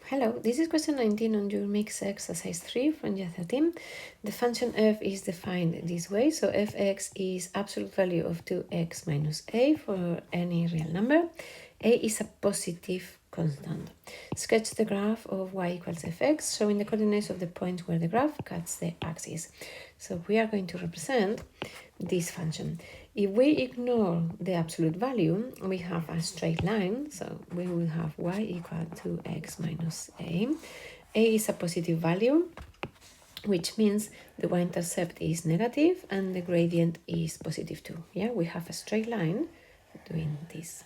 Hello, this is question 19 on your mix exercise 3 from year 13. The function f is defined this way. So fx is absolute value of 2x minus a for any real number. A is a positive constant. Sketch the graph of y equals fx, showing the coordinates of the point where the graph cuts the axis. So we are going to represent this function. If we ignore the absolute value, we have a straight line, so we will have y equal to x minus a. A is a positive value, which means the y-intercept is negative and the gradient is positive too. Yeah, we have a straight line doing this.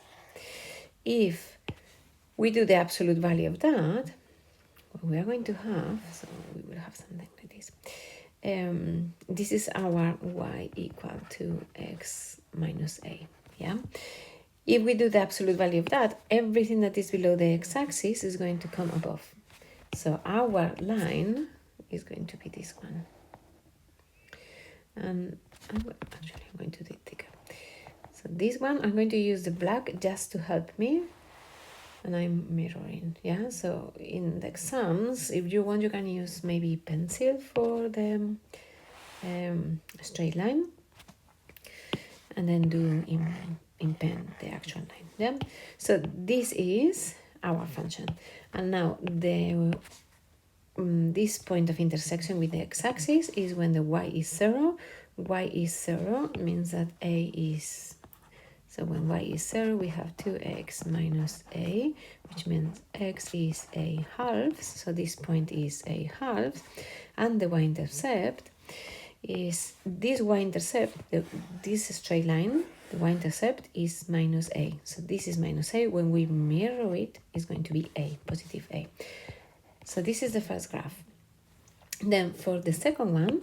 If we do the absolute value of that, what we are going to have, so we will have something like this. This is our y equal to x minus a, yeah? If we do the absolute value of that, everything that is below the x-axis is going to come above. So our line is going to be this one. And I'm going to do it thicker. So this one, I'm going to use the black just to help me. And I'm mirroring, yeah? So in the exams, if you want, you can use maybe pencil for the straight line. And then do in pen the actual line, yeah? So this is our function. And now the this point of intersection with the x-axis is when the y is 0. Y is 0 means that a is, so when y is 0, we have 2x minus a, which means x is a halves, so this point is a halves, and the y-intercept is this y-intercept, this straight line, the y-intercept is minus a. So this is minus a. When we mirror it, it's going to be a, positive a. So this is the first graph. Then for the second one,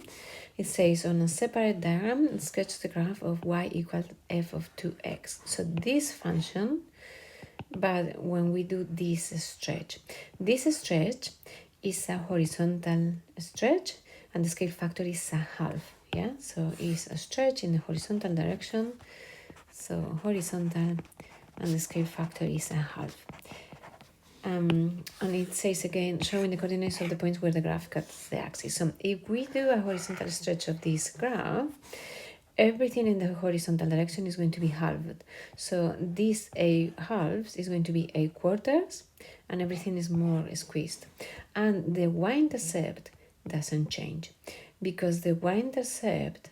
it says on a separate diagram, sketch the graph of y equals f of 2x. So this function, but when we do this stretch is a horizontal stretch, and the scale factor is a half, yeah? So it's a stretch in the horizontal direction, so horizontal, and the scale factor is a half. And it says again, showing the coordinates of the points where the graph cuts the axis. So if we do a horizontal stretch of this graph, everything in the horizontal direction is going to be halved. So this a halves is going to be a quarters, and everything is more squeezed. And the y-intercept doesn't change, because the y-intercept,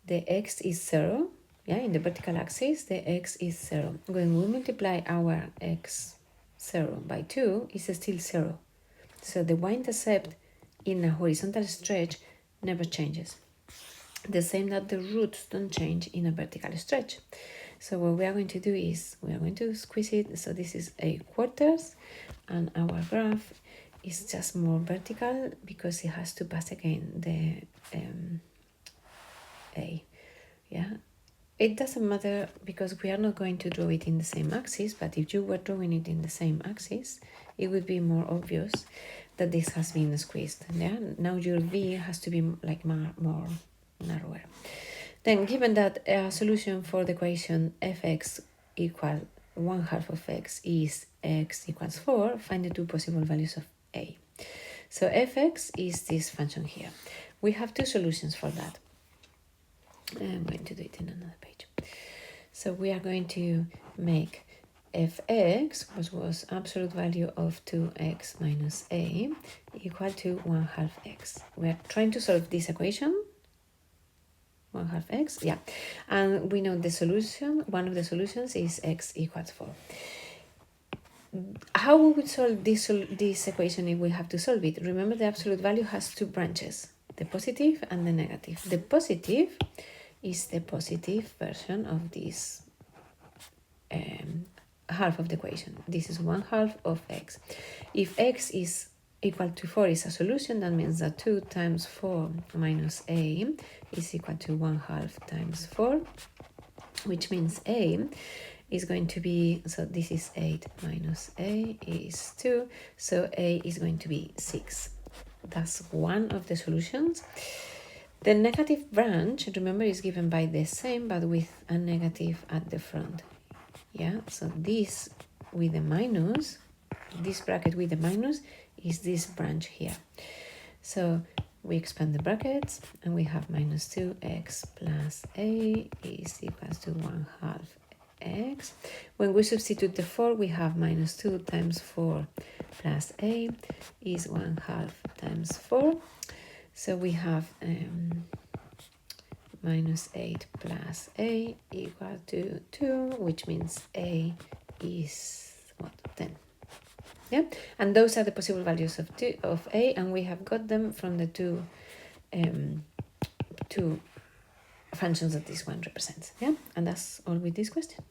the x is 0, yeah, in the vertical axis, the x is 0. When we multiply our x 0 by 2, is still 0. So the y-intercept in a horizontal stretch never changes. The same that the roots don't change in a vertical stretch. So what we are going to do is we are going to squeeze it. So this is a quarters, and our graph is just more vertical because it has to pass again the a, yeah? It doesn't matter because we are not going to draw it in the same axis, but if you were drawing it in the same axis, it would be more obvious that this has been squeezed. Yeah? Now your V has to be like more narrower. Then given that a solution for the equation fx equal 1/2 of x is x equals 4, find the two possible values of a. So fx is this function here. We have two solutions for that. I'm going to do it in another page. So we are going to make fx, which was absolute value of 2x minus a, equal to 1/2 x. We are trying to solve this equation, 1/2 x, yeah. And we know the solution, one of the solutions is x equals 4. How we would solve this equation if we have to solve it? Remember, the absolute value has two branches, the positive and the negative. The positive is the positive version of this half of the equation. This is 1/2 of x. If x is equal to 4 is a solution, that means that 2 times 4 minus a is equal to 1/2 times 4, which means a is going to be, so this is 8 minus a is 2, so a is going to be 6. That's one of the solutions. The negative branch, remember, is given by the same, but with a negative at the front. Yeah, so this with the minus this bracket with the minus is this branch here. So we expand the brackets and we have minus 2x plus a is equals to 1/2 x. When we substitute the 4, we have minus 2 times 4 plus a is 1/2 times 4. So we have minus 8 plus a equal to 2, which means a is what, 10. Yeah, and those are the possible values of a, and we have got them from the two functions that this one represents. Yeah, and that's all with this question.